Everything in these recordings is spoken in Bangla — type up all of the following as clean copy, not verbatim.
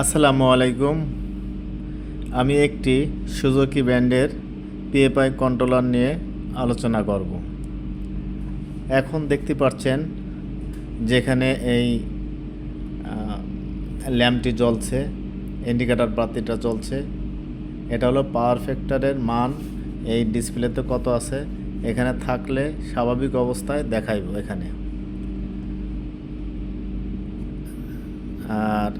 আসসালামু আলাইকুম। আমি একটি সুজুকি ব্র্যান্ডের পিএফআই কন্ট্রোলার নিয়ে আলোচনা করব। এখন দেখতে পাচ্ছেন যেখানে এই ল্যাম্পটি জ্বলছে, ইন্ডিকেটর বাতিটা জ্বলছে, এটা হলো পাওয়ার ফ্যাক্টরের মান এই ডিসপ্লেতে কত আছে। এখানে থাকলে স্বাভাবিক অবস্থায় দেখাইব এখানে। আর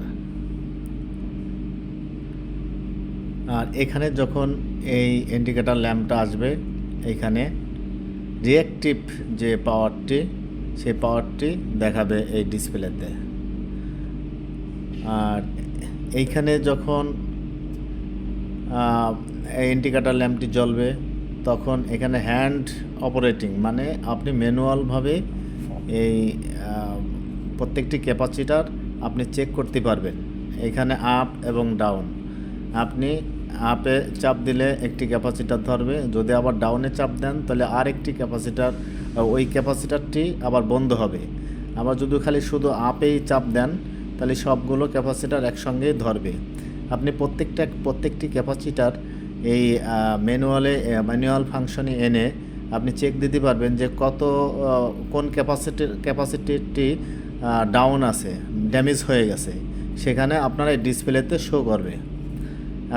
আর এখানে যখন এই ইন্ডিকেটর ল্যাম্পটা আসবে, এইখানে রিঅ্যাক্টিভ যে পাওয়ারটি, সেই পাওয়ারটি দেখাবে এই ডিসপ্লেতে। আর এইখানে যখন এই ইন্ডিকেটর ল্যাম্পটি জ্বলবে, তখন এখানে হ্যান্ড অপারেটিং, মানে আপনি ম্যানুয়ালভাবে এই প্রত্যেকটি ক্যাপাসিটার আপনি চেক করতে পারবেন। এখানে আপ এবং ডাউন, আপনি আপে চাপ দিলে একটি ক্যাপাসিটার ধরবে, যদি আবার ডাউনে চাপ দেন তাহলে আরেকটি ক্যাপাসিটার, ওই ক্যাপাসিটারটি আবার বন্ধ হবে। আবার যদি খালি শুধু আপেই চাপ দেন তাহলে সবগুলো ক্যাপাসিটার একসঙ্গেই ধরবে। আপনি প্রত্যেকটি ক্যাপাসিটার এই ম্যানুয়াল ফাংশনে এনে আপনি চেক দিতে পারবেন যে কোন ক্যাপাসিটিটি ডাউন আছে, ড্যামেজ হয়ে গেছে, সেখানে আপনার এই ডিসপ্লেতে শো করবে।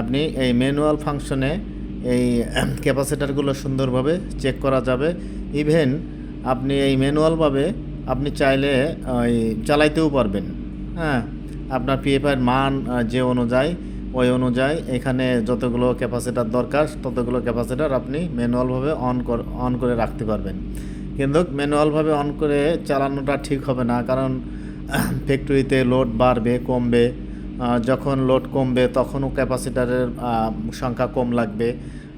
আপনি এই ম্যানুয়াল ফাংশনে এই ক্যাপাসিটারগুলো সুন্দরভাবে চেক করা যাবে। ইভেন আপনি এই ম্যানুয়ালভাবে আপনি চাইলে ওই চালাইতেও পারবেন। হ্যাঁ, আপনার পিএফআইয়ের মান যে অনুযায়ী, ওই অনুযায়ী এখানে যতগুলো ক্যাপাসিটার দরকার ততগুলো ক্যাপাসিটার আপনি ম্যানুয়ালভাবে অন করে রাখতে পারবেন। কিন্তু ম্যানুয়ালভাবে অন করে চালানোটা ঠিক হবে না, কারণ ফ্যাক্টরিতে লোড বাড়বে কমবে। যখন লোড কমবে তখনও ক্যাপাসিটারের সংখ্যা কম লাগবে,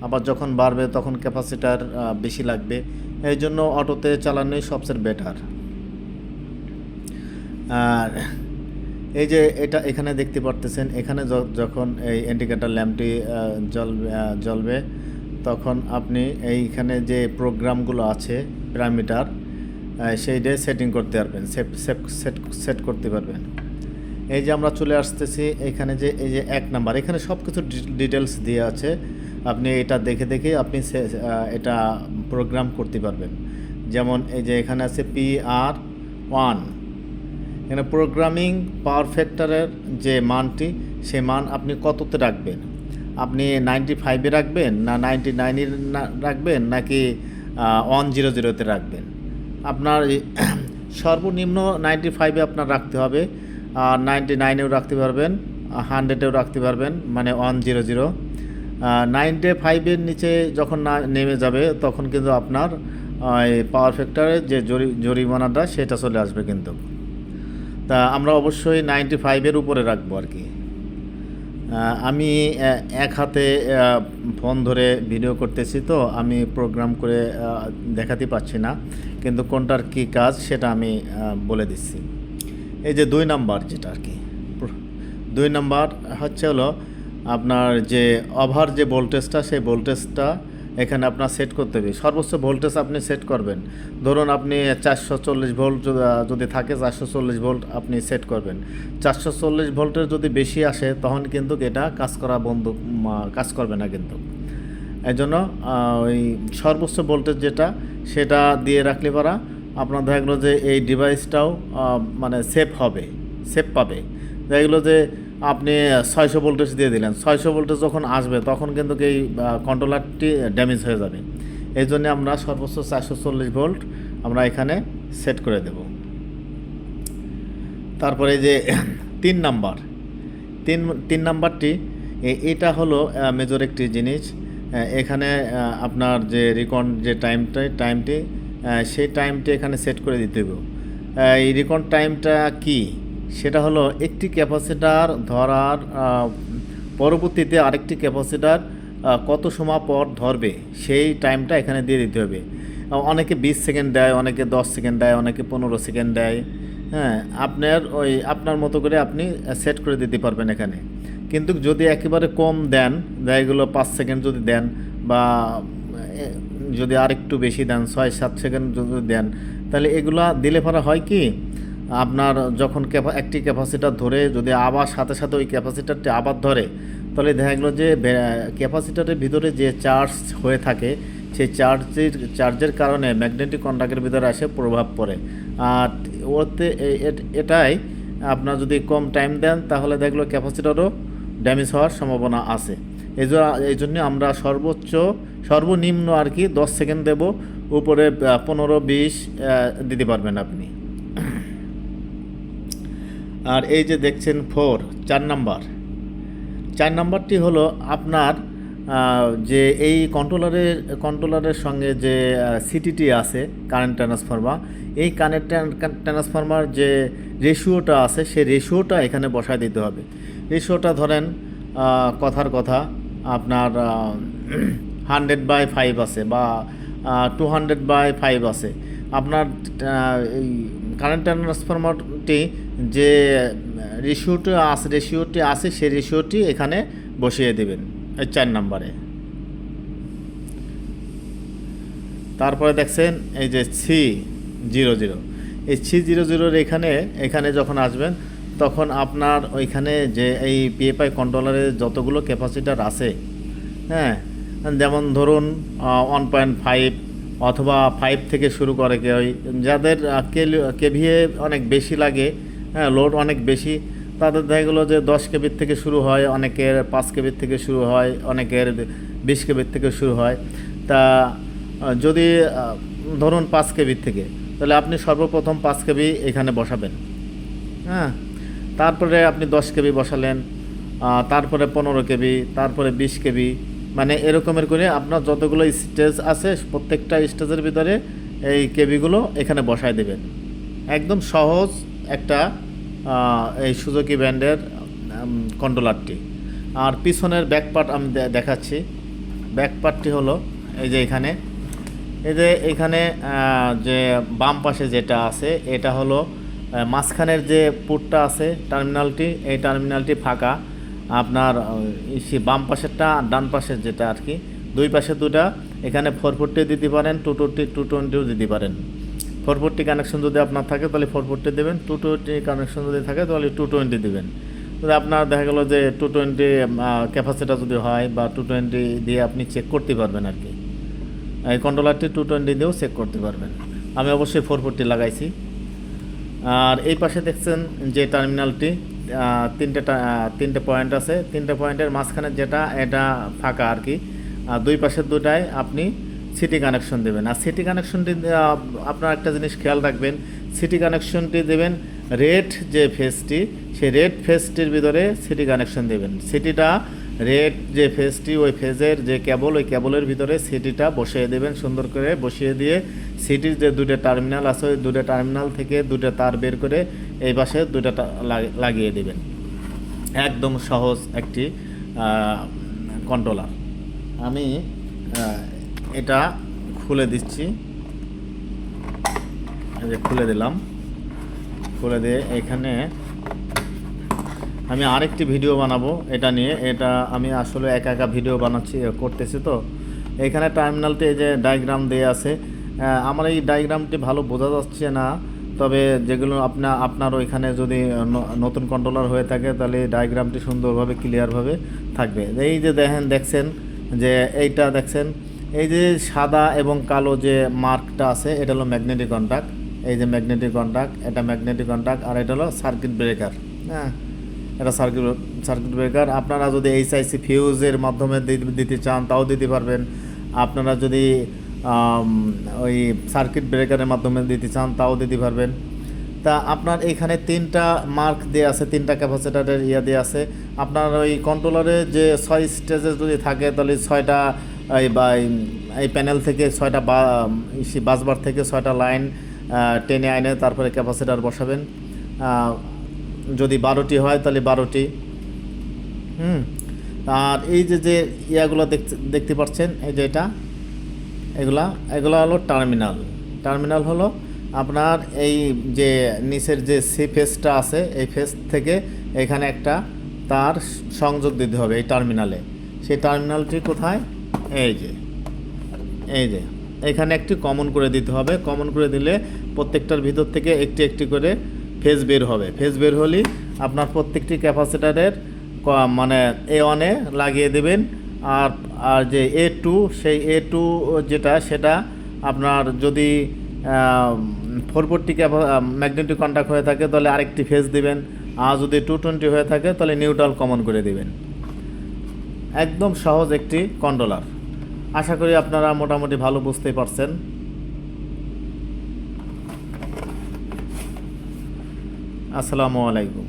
আবার যখন বাড়বে তখন ক্যাপাসিটার বেশি লাগবে। এই জন্য অটোতে চালানোই সবচেয়ে বেটার। আর এই যে এখানে দেখতে পারতেছেন, এখানে যখন এই ইন্ডিকেটর ল্যাম্পটি জ্বলবে তখন আপনি এইখানে যে প্রোগ্রামগুলো আছে প্যারামিটার, সেইটাই সেটিং করতে পারবেন, সেট করতে পারবেন। এই যে আমরা চলে আসতেছি এখানে, যে এই যে 1 নাম্বার, এখানে সব কিছু ডিটেলস দিয়ে আছে। আপনি এটা দেখে আপনি এটা প্রোগ্রাম করতে পারবেন। যেমন এই যে এখানে আছে PR1, এখানে প্রোগ্রামিং পাওয়ার ফ্যাক্টরের যে মানটি, সে মান আপনি কততে রাখবেন। আপনি 95-এ রাখবেন, না 99-এ রাখবেন, নাকি 100-তে রাখবেন। আপনার সর্বনিম্ন 95-এ আপনার রাখতে হবে, আর 99-এও রাখতে পারবেন, 100-এও রাখতে পারবেন, মানে 100। 95-এর নিচে যখন নেমে যাবে তখন কিন্তু আপনার পাওয়ার ফ্যাক্টরের যে জরিমানাটা সেটা চলে আসবে কিন্তু। তা আমরা অবশ্যই 95-এর উপরে রাখবো আর কি। আমি এক হাতে ফোন ধরে ভিডিও করতেছি, তো আমি প্রোগ্রাম করে দেখাতে পারছি না, কিন্তু কোনটার কি কাজ সেটা আমি বলে দিচ্ছি। এই যে 2 নাম্বার যেটা আর কি, 2 নাম্বার হলো আপনার যে ওভার যে ভোল্টেজটা, সেই ভোল্টেজটা এখানে আপনার সেট করতে হবে। সর্বোচ্চ ভোল্টেজ আপনি সেট করবেন। ধরুন আপনি 440 ভোল্ট যদি থাকে, 440 ভোল্ট আপনি সেট করবেন। 440 ভোল্টের যদি বেশি আসে তখন কিন্তু এটা কাজ করবে না কিন্তু। এই জন্য ওই সর্বোচ্চ ভোল্টেজ যেটা, সেটা দিয়ে রাখলে পরা আপনার দেখা গেলো যে এই ডিভাইসটাও মানে সেফ পাবে। দেখা গেলো যে আপনি 600 ভোল্টেজ দিয়ে দিলেন, 600 ভোল্টেজ যখন আসবে তখন কিন্তু এই কন্ট্রোলারটি ড্যামেজ হয়ে যাবে। এই জন্য আমরা সর্বোচ্চ 440 ভোল্ট আমরা এখানে সেট করে দেব। তারপরে যে 3 নাম্বারটি, এটা হলো মেজর একটি জিনিস। এখানে আপনার যে রিকন যে টাইমটি সেই টাইমটি এখানে সেট করে দিতে হবে। এই রিকন টাইমটা কি, সেটা হলো একটি ক্যাপাসিটার ধরার পরবর্তীতে আরেকটি ক্যাপাসিটার কত সময় পর ধরবে সেই টাইমটা এখানে দিয়ে দিতে হবে। অনেকে 20 সেকেন্ড দেয়, অনেকে 10 সেকেন্ড দেয়, অনেকে 15 সেকেন্ড দেয়। হ্যাঁ, আপনার মতো করে আপনি সেট করে দিতে পারবেন এখানে। কিন্তু যদি একেবারে কম দেন, এগুলো 5 সেকেন্ড যদি দেন, বা যদি আরেকটু বেশি দেন, 6-7 সেকেন্ড যদি দেন, তাহলে এগুলা দিলে পরে হয় কি, আপনার যখন একটি ক্যাপাসিটার ধরে যদি আবার সাথে সাথে ওই ক্যাপাসিটারটি আবার ধরে, তাহলে দেখা গেলো যে ক্যাপাসিটারের ভিতরে যে চার্জ হয়ে থাকে সেই চার্জের কারণে ম্যাগনেটিক কন্ডাক্টের ভিতরে আসে প্রভাব পড়ে। আর ওতে এটাই আপনার যদি কম টাইম দেন তাহলে দেখলো ক্যাপাসিটারও ড্যামেজ হওয়ার সম্ভাবনা আছে। এই জন্য আমরা সর্বনিম্ন আর কি 10 সেকেন্ড দেব, উপরে 15-20 দিতে পারবেন আপনি। আর এই যে দেখছেন 4 নাম্বারটি হলো আপনার যে এই কন্ট্রোলারের সঙ্গে যে সিটিটি আছে কারেন্ট ট্রান্সফরমার, এই কারেন্ট ট্রান্সফরমার যে রেশিওটা আছে সেই রেশিওটা এখানে বসায় দিতে হবে। রেশিওটা ধরেন কথার কথা আপনার 100/5 আছে বা 200/5 আছে। আপনার এই কারেন্ট ট্রান্সফরমারটি যে রেশিওটি আছে সেই রেশিওটি এখানে বসিয়ে দেবেন 4 নম্বরে। তারপরে দেখছেন এই যে C00, এই C00 এখানে যখন আসবেন তখন আপনার ওইখানে যে এই PFI কন্ট্রোলারে যতগুলো ক্যাপাসিটার আছে, হ্যাঁ, যেমন ধরুন 1.5 অথবা 5 থেকে শুরু করে যাদের কেভিএ অনেক বেশি লাগে, হ্যাঁ, লোড অনেক বেশি, তাদের দেখা গেলো যে 10 কেবির থেকে শুরু হয়, অনেকের 5 কেবির থেকে শুরু হয়, অনেকের 20 কেবির থেকে শুরু হয়। তা যদি ধরুন 5 কেবির থেকে, তাহলে আপনি সর্বপ্রথম 5 কেবি এখানে বসাবেন, হ্যাঁ, তারপরে আপনি 10 কেবি বসালেন, তারপরে 15 কেবি, তারপরে 20 কেবি, মানে এরকমের করে আপনার যতগুলো স্টেজ আছে প্রত্যেকটা স্টেজের ভিতরে এই কেবিগুলো এখানে বসায় দেবেন। একদম সহজ একটা এই সুজুকি ব্র্যান্ডের কন্ট্রোলারটি। আর পিছনের ব্যাক পার্ট আমি দেখাচ্ছি। ব্যাক পার্টটি হলো এই যে এখানে যে বাম পাশে যেটা আছে এটা হলো মাঝখানের যে পোর্টটা আছে টার্মিনালটি, এই টার্মিনালটি ফাঁকা। আপনার বাম পাশেরটা ডান পাশের যেটা আর কি, দুই পাশে দুটা, এখানে 440 দিতে পারেন, 220 দিতে পারেন। 440 কানেকশন যদি আপনার থাকে তাহলে 440 দেবেন, 220 কানেকশন যদি থাকে তাহলে 220 দেবেন। যদি আপনার দেখা গেলো যে 220 ক্যাপাসিটার যদি হয় বা 220 দিয়ে আপনি চেক করতে পারবেন আর কি। এই কন্ট্রোলারটি 220 দিয়েও চেক করতে পারবেন। আমি অবশ্যই 440 লাগাইছি। আর এই পাশে দেখছেন যে টার্মিনালটি তিনটে পয়েন্ট আছে, 3টে পয়েন্টের মাঝখানে যেটা এটা ফাঁকা আর কি। দুই পাশের দুটায় আপনি সিটি কানেকশন দেবেন। আর সিটি কানেকশনটি আপনার একটা জিনিস খেয়াল রাখবেন, সিটি কানেকশনটি দেবেন রেড যে ফেজটি, সেই রেড ফেজটির ভিতরে সিটি কানেকশন দেবেন। সিটিটা রেড যে ফেজটি, ওই ফেজের যে কেবল, ওই কেবলের ভিতরে সিটিটা বসিয়ে দেবেন। সুন্দর করে বসিয়ে দিয়ে সিটির যে দুটো টার্মিনাল আছে ওই দুটো টার্মিনাল থেকে দুটো তার বের করে এই পাশে দুটো লাগিয়ে দেবেন। একদম সহজ একটি কন্ট্রোলার। আমি এটা খুলে দিচ্ছি, খুলে দিলাম। খুলে দিয়ে এখানে আমি আরেকটি ভিডিও বানাবো এটা নিয়ে। এটা আমি আসলে একা ভিডিও করতেছি তো। এখানে টার্মিনালটি এই যে ডায়াগ্রাম দেয়া আছে। আমার এই ডায়াগ্রামটি ভালো বোঝা যাচ্ছে না, তবে যেগুলো আপনার ওইখানে যদি নতুন কন্ট্রোলার হয়ে থাকে তাহলে ডায়াগ্রামটি সুন্দরভাবে ক্লিয়ারভাবে থাকবে। এই যে দেখছেন যে এইটা দেখছেন, এই যে সাদা এবং কালো যে মার্কটা আছে এটা হলো ম্যাগনেটিক কন্ট্যাক্ট। এই যে ম্যাগনেটিক কন্ট্যাক্ট, এটা ম্যাগনেটিক কন্ট্যাক্ট। আর এটা হলো সার্কিট ব্রেকার, হ্যাঁ, এটা সার্কিট ব্রেকার। আপনারা যদি এইচআইসি ফিউজের মাধ্যমে দিতে চান তাও দিতে পারবেন। আপনারা যদি ওই সার্কিট ব্রেকারের মাধ্যমে দিতে চান তাও দিতে পারবেন। তা আপনার এখানে 3টা মার্ক দেওয়া আছে, 3টা ক্যাপাসিটারের দেওয়া আছে। আপনার ওই কন্ট্রোলারে যে 6 স্টেজে যদি থাকে তাহলে 6টা এই প্যানেল থেকে 6টা বাসবার থেকে 6টা লাইন টেনে আইনে তারপরে ক্যাপাসিটার বসাবেন। যদি 12টি হয় তাহলে 12টি। আর এই যে ইয়াগুলো দেখতে পাচ্ছেন, এই যে এগুলা হলো টার্মিনাল হলো আপনার এই যে নিচের যে সি ফেজটা আছে এই ফেজ থেকে এখানে একটা তার সংযোগ দিতে হবে এই টার্মিনালে। সেই টার্মিনালটি কোথায়? এই যে এখানে একটি কমন করে দিতে হবে। কমন করে দিলে প্রত্যেকটার ভিতর থেকে একটি করে ফেজ বের হবে। ফেজ বের হলেই আপনার প্রত্যেকটি ক্যাপাসিটারের মানে A1-এ লাগিয়ে দেবেন। আর আর যে A2, সেই A2 যেটা, সেটা আপনার যদি 440 ম্যাগনেটিক কন্ট্যাক্ট হয়ে থাকে তাহলে আরেকটি ফেজ দিবেন। আর যদি 220 হয়ে থাকে তাহলে নিউট্রাল কমন করে দিবেন। একদম সহজ একটি কন্ট্রোলার। আশা করি আপনারা মোটামুটি ভালো বুঝতেই পারছেন। আসসালামু আলাইকুম।